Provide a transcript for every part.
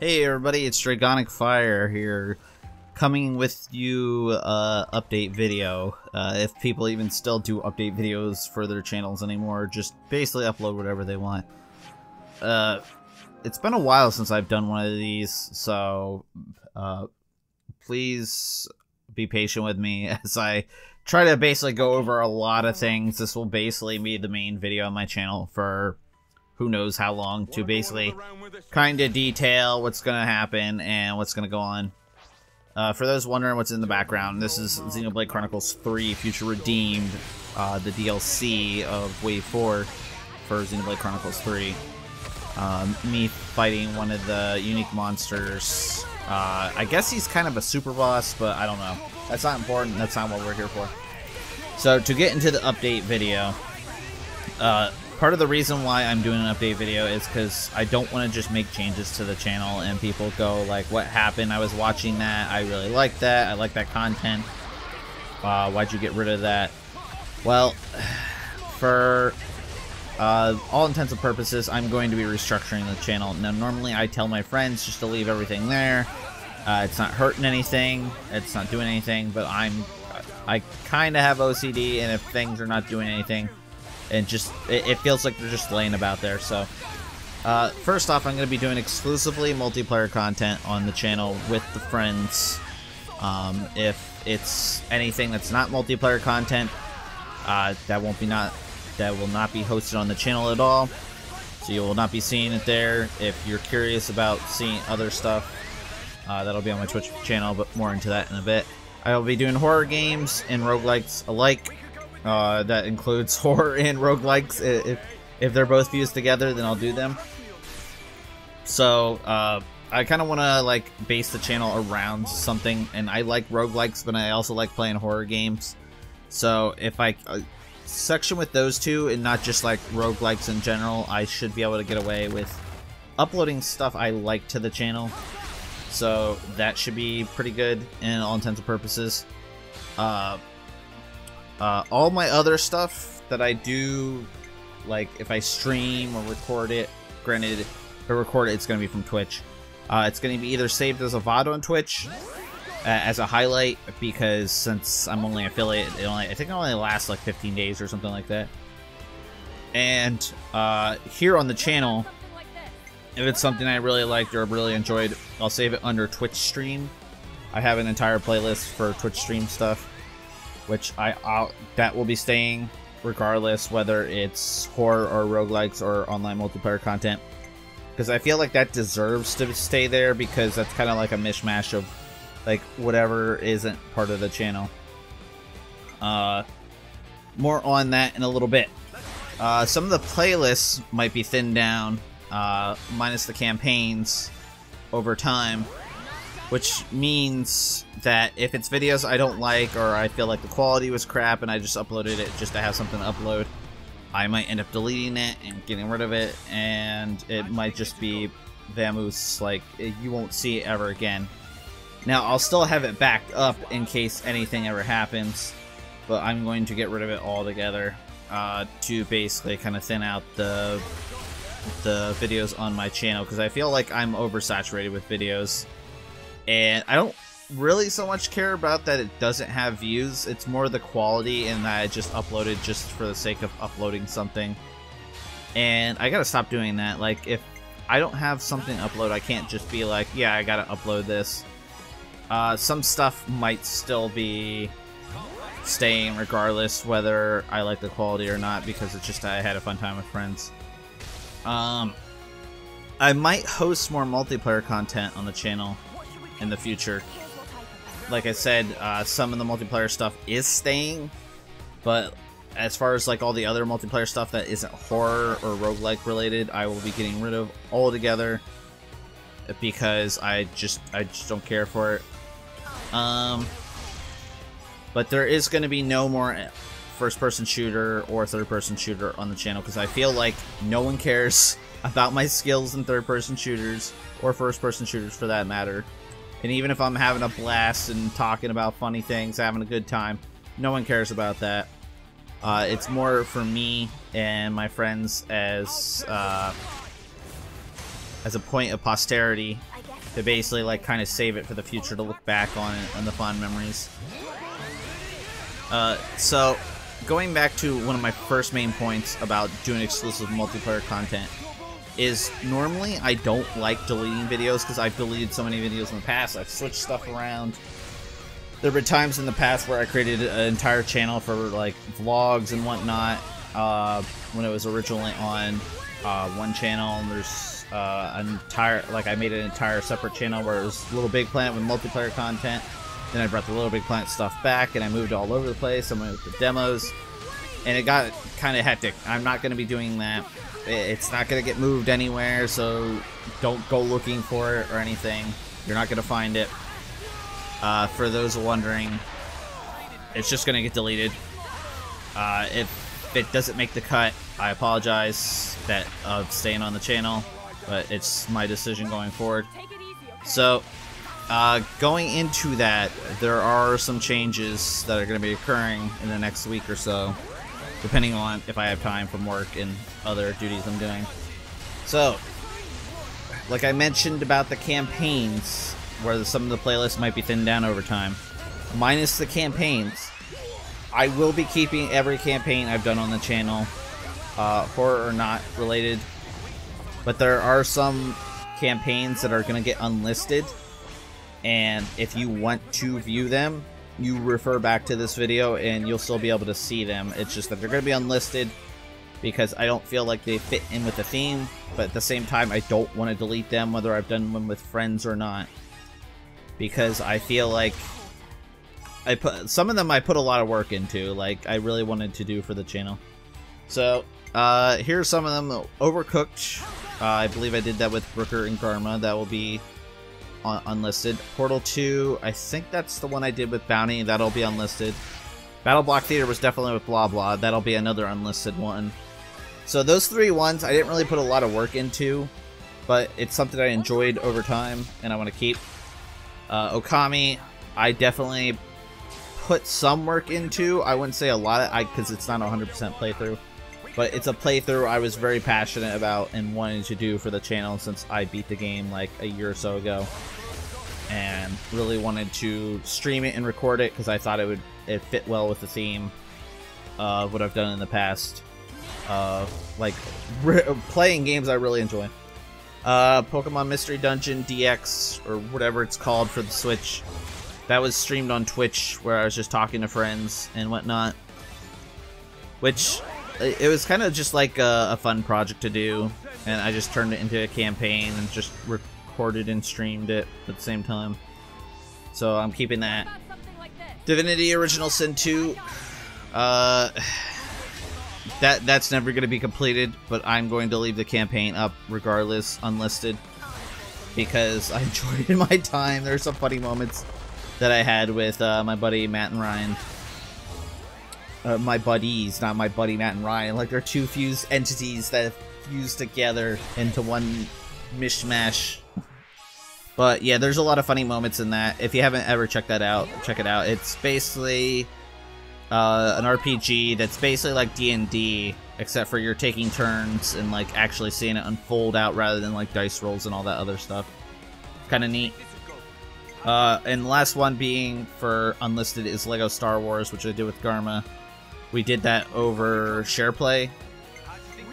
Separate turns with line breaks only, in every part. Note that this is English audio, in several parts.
Hey everybody, it's Dragonic Fire here, coming with you update video. If people even still do update videos for their channels anymore, just basically upload whatever they want. It's been a while since I've done one of these, so please be patient with me as I try to basically go over a lot of things. This will basically be the main video on my channel for who knows how long, to basically kind of detail what's going to happen and what's going to go on. For those wondering what's in the background, this is Xenoblade Chronicles 3 Future Redeemed, the DLC of Wave 4 for Xenoblade Chronicles 3. Me fighting one of the unique monsters. I guess he's kind of a super boss, but I don't know. That's not important. That's not what we're here for. So to get into the update video, part of the reason why I'm doing an update video is because I don't want to just make changes to the channel and people go like, what happened? I was watching that. I really like that. I like that content. Why'd you get rid of that? Well, for all intents and purposes, I'm going to be restructuring the channel. Now, normally I tell my friends just to leave everything there. It's not hurting anything. It's not doing anything, but I kind of have OCD, and if things are not doing anything, and just it feels like they're just laying about there. So first off, I'm going to be doing exclusively multiplayer content on the channel with the friends. If it's anything that's not multiplayer content, that will not be hosted on the channel at all, so you will not be seeing it there. If you're curious about seeing other stuff, that'll be on my Twitch channel, but more into that in a bit. I will be doing horror games and roguelikes alike. That includes horror and roguelikes. If they're both fused together, then I'll do them. So I kind of want to like base the channel around something, and I like roguelikes, but I also like playing horror games. So if I section with those two and not just like roguelikes in general, I should be able to get away with uploading stuff I like to the channel. So that should be pretty good in all intents and purposes. All my other stuff that I do, like if I stream or record it, granted, if I record it, it's going to be from Twitch. It's going to be either saved as a VOD on Twitch, as a highlight, because since I'm only affiliate, I think it only lasts like 15 days or something like that. And here on the channel, if it's something I really liked or really enjoyed, I'll save it under Twitch stream. I have an entire playlist for Twitch stream stuff, which that will be staying regardless whether it's horror or roguelikes or online multiplayer content, because I feel like that deserves to stay there, because that's kind of like a mishmash of like whatever isn't part of the channel. More on that in a little bit. Some of the playlists might be thinned down, minus the campaigns over time, which means that if it's videos I don't like, or I feel like the quality was crap and I just uploaded it just to have something to upload, I might end up deleting it and getting rid of it, and it might just be vamoose, like you won't see it ever again. Now, I'll still have it backed up in case anything ever happens, but I'm going to get rid of it altogether to basically kind of thin out the videos on my channel, because I feel like I'm oversaturated with videos. And I don't really so much care about that it doesn't have views. It's more the quality, and that I just uploaded just for the sake of uploading something. And I gotta stop doing that. Like, if I don't have something to upload, I can't just be like, yeah, I gotta upload this. Some stuff might still be staying regardless whether I like the quality or not, because it's just I had a fun time with friends. I might host more multiplayer content on the channel in the future. Like I said, some of the multiplayer stuff is staying, but as far as like all the other multiplayer stuff that isn't horror or roguelike related, I will be getting rid of altogether, because I just don't care for it. But there is going to be no more first-person shooter or third-person shooter on the channel, because I feel like no one cares about my skills in third-person shooters, or first-person shooters for that matter. And even if I'm having a blast and talking about funny things, having a good time, no one cares about that. It's more for me and my friends as a point of posterity to basically like kind of save it for the future to look back on it and the fond memories. So going back to one of my first main points about doing exclusive multiplayer content is normally I don't like deleting videos because I've deleted so many videos in the past. I've switched stuff around. There have been times in the past where I created an entire channel for like vlogs and whatnot when it was originally on one channel, and there's I made an entire separate channel where it was Little Big Planet with multiplayer content. Then I brought the Little Big Planet stuff back and I moved all over the place. I went with the demos and it got kind of hectic. I'm not going to be doing that. It's not going to get moved anywhere, so don't go looking for it or anything. You're not going to find it. For those wondering, it's just going to get deleted. If it doesn't make the cut, I apologize of staying on the channel, but it's my decision going forward. So, going into that, there are some changes that are going to be occurring in the next week or so, depending on if I have time from work and other duties I'm doing. So, like I mentioned about the campaigns, where some of the playlists might be thinned down over time, minus the campaigns, I will be keeping every campaign I've done on the channel, horror or not related, but there are some campaigns that are going to get unlisted, and if you want to view them, you refer back to this video and you'll still be able to see them. It's just that they're going to be unlisted because I don't feel like they fit in with the theme, but at the same time I don't want to delete them whether I've done them with friends or not, because I feel like some of them I put a lot of work into, like I really wanted to do for the channel. So here's some of them. Overcooked, I believe I did that with Brooker and Karma. That will be unlisted. Portal 2, I think that's the one I did with Bounty. That'll be unlisted. Battle Block Theater was definitely with Blah Blah. That'll be another unlisted one. So those three ones I didn't really put a lot of work into, but it's something I enjoyed over time and I want to keep. Okami, I definitely put some work into. I wouldn't say a lot, because it's not a 100% playthrough, but it's a playthrough I was very passionate about and wanted to do for the channel since I beat the game like a year or so ago, and really wanted to stream it and record it because I thought it fit well with the theme of what I've done in the past, like playing games I really enjoy. Pokemon Mystery Dungeon DX, or whatever it's called for the Switch. That was streamed on Twitch, where I was just talking to friends and whatnot. Which, it was kind of just like a fun project to do, and I just turned it into a campaign and just recorded and streamed it at the same time. So I'm keeping that. Divinity Original Sin 2, that's never going to be completed, but I'm going to leave the campaign up regardless, unlisted, because I enjoyed my time. There's some funny moments that I had with my buddy Matt and Ryan. My buddies, not my buddy Matt and Ryan. Like, they're two fused entities that have fused together into one mishmash. But yeah, there's a lot of funny moments in that. If you haven't ever checked that out, check it out. It's basically an RPG that's basically like D&D, except for you're taking turns and like actually seeing it unfold out rather than like dice rolls and all that other stuff. Kind of neat. And the last one being for unlisted is Lego Star Wars, which I did with Garma. We did that over SharePlay,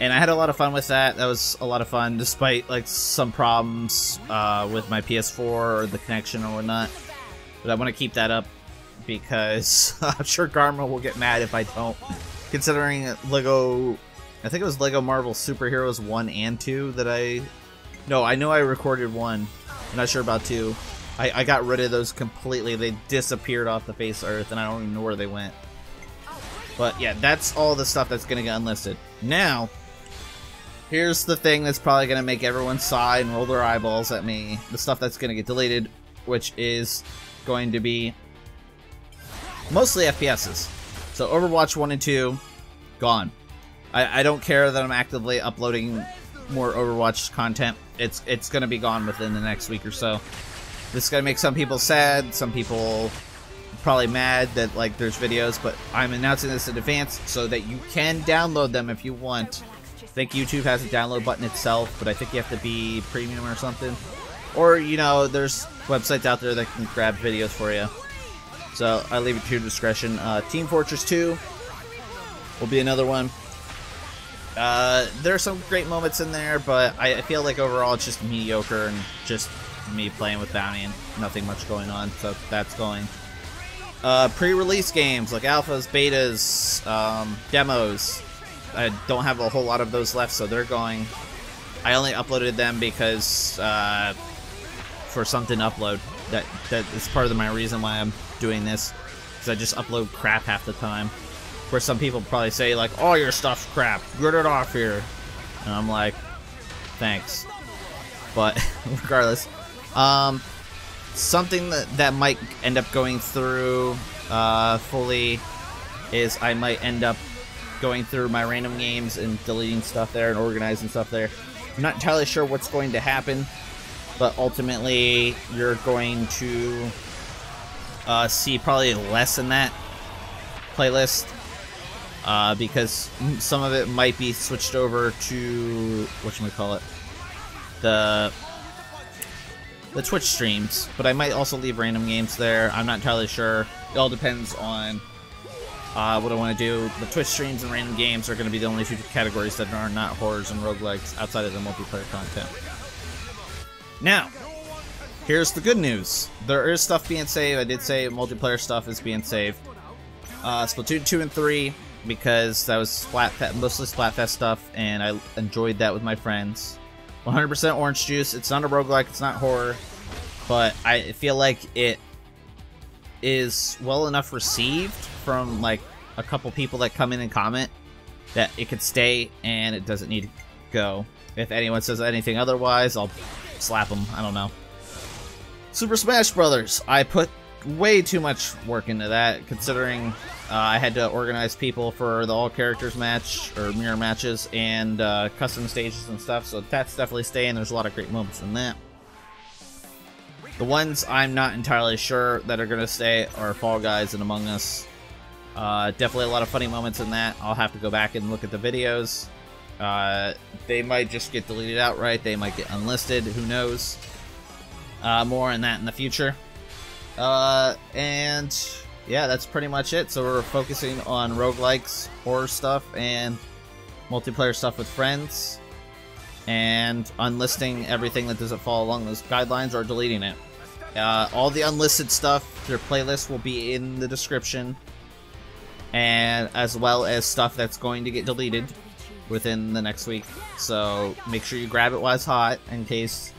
and I had a lot of fun with that. That was a lot of fun, despite like some problems with my PS4 or the connection or whatnot. But I want to keep that up because I'm sure Garma will get mad if I don't. Considering Lego, I think it was Lego Marvel Superheroes 1 and 2 that I know I recorded 1. I'm not sure about 2. I got rid of those completely. They disappeared off the face of Earth, and I don't even know where they went. But yeah, that's all the stuff that's going to get unlisted. Now, here's the thing that's probably going to make everyone sigh and roll their eyeballs at me. The stuff that's going to get deleted, which is going to be mostly FPSs. So Overwatch 1 and 2, gone. I don't care that I'm actively uploading more Overwatch content. It's going to be gone within the next week or so. This is going to make some people sad, some people probably mad that like there's videos, but I'm announcing this in advance so that you can download them if you want. I think YouTube has a download button itself, but I think you have to be premium or something. Or, you know, there's websites out there that can grab videos for you. So I leave it to your discretion. Team Fortress 2 will be another one. There are some great moments in there, but I feel like overall it's just mediocre and just me playing with Bounty and nothing much going on. So that's going. Pre-release games like alphas, betas, demos. I don't have a whole lot of those left, so they're going. I only uploaded them because for something to upload. That is part of my reason why I'm doing this, because I just upload crap half the time. Where some people probably say like, "Oh, your stuff's crap. Get it off here," and I'm like, "Thanks." But regardless, something that might end up going through fully is I might end up going through my random games and deleting stuff there and organizing stuff there. I'm not entirely sure what's going to happen, but ultimately you're going to see probably less in that playlist because some of it might be switched over to whatchamacallit, the Twitch streams, but I might also leave random games there. I'm not entirely sure. It all depends on what I want to do. The Twitch streams and random games are going to be the only two categories that are not horrors and roguelikes outside of the multiplayer content. Now, here's the good news. There is stuff being saved. I did say multiplayer stuff is being saved. Splatoon 2 and 3, because that was mostly Splatfest stuff, and I enjoyed that with my friends. 100% orange juice. It's not a roguelike, it's not horror, but I feel like it is well enough received from like a couple people that come in and comment that it could stay and it doesn't need to go. If anyone says anything otherwise, I'll slap them. I don't know. Super Smash Brothers. I put way too much work into that, considering I had to organize people for the all characters match or mirror matches and custom stages and stuff, so that's definitely staying. There's a lot of great moments in that. The ones I'm not entirely sure that are going to stay are Fall Guys and Among Us. Definitely a lot of funny moments in that. I'll have to go back and look at the videos. They might just get deleted outright. They might get unlisted. Who knows? More on that in the future. And yeah, that's pretty much it. So we're focusing on roguelikes, horror stuff, and multiplayer stuff with friends, and unlisting everything that doesn't fall along those guidelines or deleting it. All the unlisted stuff, their playlist will be in the description, and as well as stuff that's going to get deleted within the next week. So make sure you grab it while it's hot in case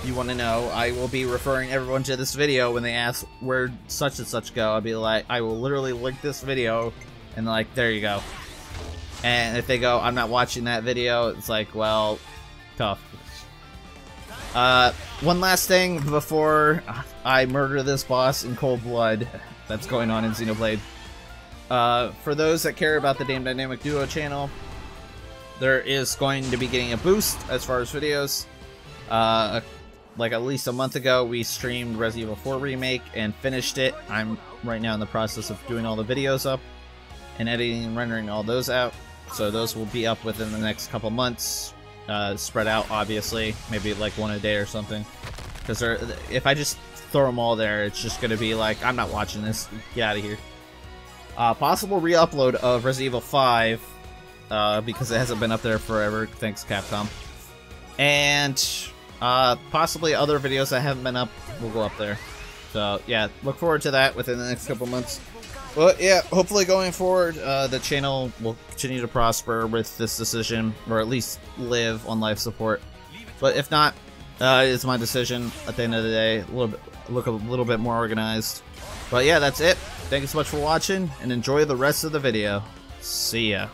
you want to know. I will be referring everyone to this video when they ask where such and such go. I'll be like, I will literally link this video and like, there you go. And if they go, I'm not watching that video, it's like, well, tough. One last thing before I murder this boss in cold blood that's going on in Xenoblade. For those that care about the Damn Dynamic Duo channel, there is going to be getting a boost as far as videos. Like at least a month ago, we streamed Resident Evil 4 Remake and finished it. I'm right now in the process of doing all the videos up and editing and rendering all those out. So those will be up within the next couple months, spread out obviously, maybe like one a day or something. Because if I just throw them all there, it's just going to be like, I'm not watching this, get out of here. Possible re-upload of Resident Evil 5, because it hasn't been up there forever, thanks Capcom. And possibly other videos that haven't been up will go up there. So yeah, look forward to that within the next couple months. But yeah, hopefully going forward, the channel will continue to prosper with this decision, or at least live on life support. But if not, it's my decision at the end of the day. Look a little bit more organized. But yeah, that's it. Thank you so much for watching, and enjoy the rest of the video. See ya.